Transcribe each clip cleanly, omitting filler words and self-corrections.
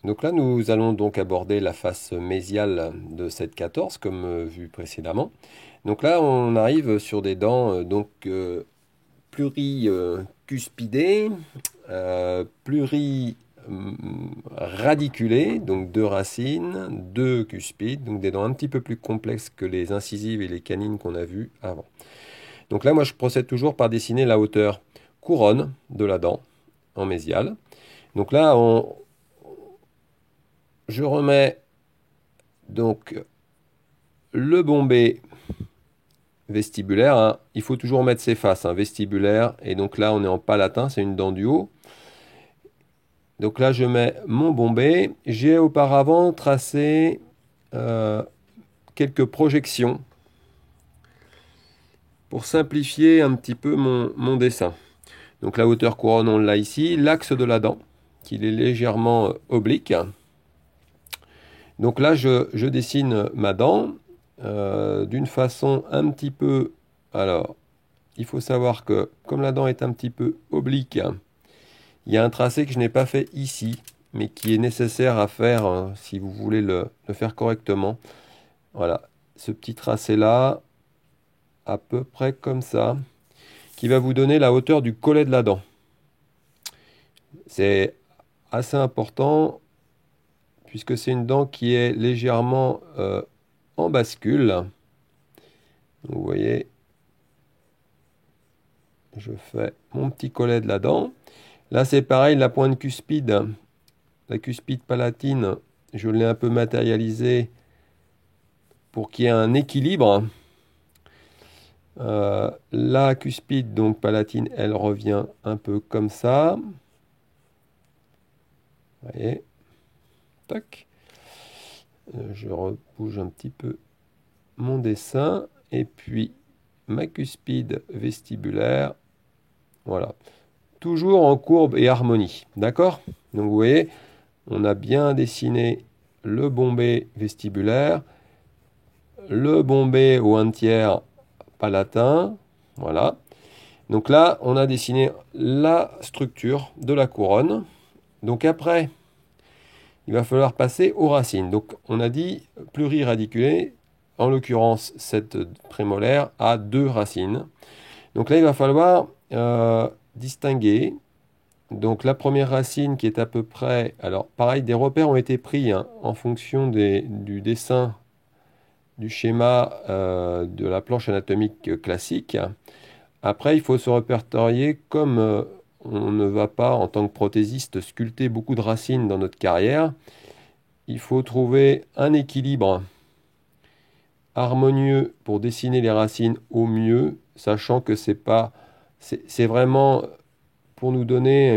Donc là, nous allons donc aborder la face mésiale de cette 14, comme vu précédemment. Donc là, on arrive sur des dents pluricuspidées, pluriradiculées, donc deux racines, deux cuspides, donc des dents un petit peu plus complexes que les incisives et les canines qu'on a vues avant. Donc là, moi, je procède toujours par dessiner la hauteur couronne de la dent en mésiale. Donc là, je remets donc le bombé vestibulaire, hein. Il faut toujours mettre ses faces, hein, vestibulaire. Et donc là, on est en palatin, c'est une dent du haut. Donc là, je mets mon bombé. J'ai auparavant tracé euh, quelques projections pour simplifier un petit peu mon dessin. Donc la hauteur couronne, on l'a ici. L'axe de la dent, qu'il est légèrement oblique. Donc là, je dessine ma dent d'une façon un petit peu... Alors, il faut savoir que comme la dent est un petit peu oblique, il y a un tracé que je n'ai pas fait ici, mais qui est nécessaire à faire si vous voulez le faire correctement. Voilà, ce petit tracé-là, à peu près comme ça, qui va vous donner la hauteur du collet de la dent. C'est assez important puisque c'est une dent qui est légèrement en bascule. Vous voyez, je fais mon petit collet de la dent. Là, c'est pareil, la pointe cuspide, la cuspide palatine, je l'ai un peu matérialisée pour qu'il y ait un équilibre. La cuspide, donc palatine, elle revient un peu comme ça. Vous voyez, tac. Je rebouge un petit peu mon dessin. Et puis, ma cuspide vestibulaire. Voilà. Toujours en courbe et harmonie. D'accord? Donc, vous voyez, on a bien dessiné le bombé vestibulaire, le bombé au 1/3 palatin. Voilà. Donc là, on a dessiné la structure de la couronne. Donc après, il va falloir passer aux racines. Donc on a dit pluriradiculé. En l'occurrence, cette prémolaire a deux racines. Donc là, il va falloir distinguer. Donc la première racine qui est à peu près... Alors pareil, des repères ont été pris hein, en fonction du dessin du schéma de la planche anatomique classique. Après, il faut se répertorier comme on ne va pas, en tant que prothésiste, sculpter beaucoup de racines dans notre carrière. Il faut trouver un équilibre harmonieux pour dessiner les racines au mieux, sachant que c'est vraiment pour nous donner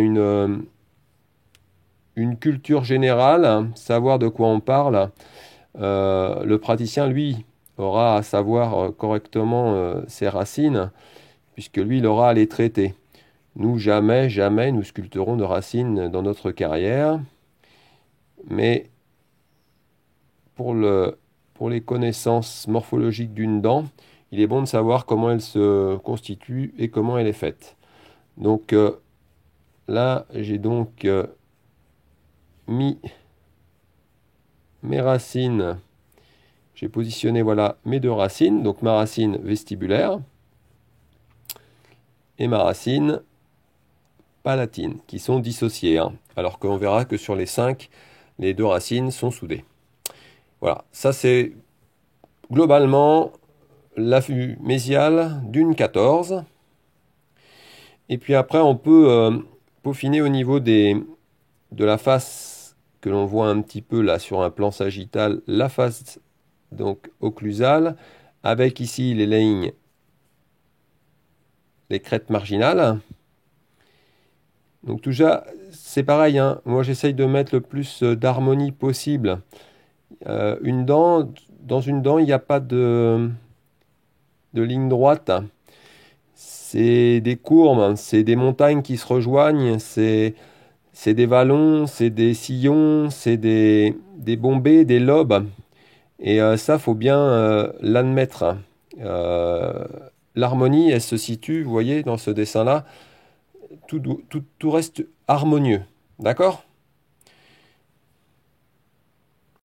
une culture générale, hein, savoir de quoi on parle. Le praticien, lui, aura à savoir correctement ses racines, puisque lui, il aura à les traiter. Nous, jamais, jamais, nous sculpterons de racines dans notre carrière. Mais pour les connaissances morphologiques d'une dent, il est bon de savoir comment elle se constitue et comment elle est faite. Donc là, j'ai donc mis mes racines. J'ai positionné, voilà, mes deux racines. Donc ma racine vestibulaire et ma racine palatine, qui sont dissociées, hein, alors qu'on verra que sur les 5, les deux racines sont soudées. Voilà, ça c'est globalement la vue mésiale d'une 14. Et puis après, on peut peaufiner au niveau de la face que l'on voit un petit peu là sur un plan sagittal, la face donc occlusale, avec ici les lignes, les crêtes marginales. Donc tout ça, c'est pareil, hein. Moi j'essaye de mettre le plus d'harmonie possible. Dans une dent, il n'y a pas de ligne droite. C'est des courbes, c'est des montagnes qui se rejoignent, c'est des vallons, c'est des sillons, c'est des bombées, des lobes. Et ça, faut bien l'admettre. L'harmonie, elle se situe, vous voyez, dans ce dessin-là, tout reste harmonieux. D'accord?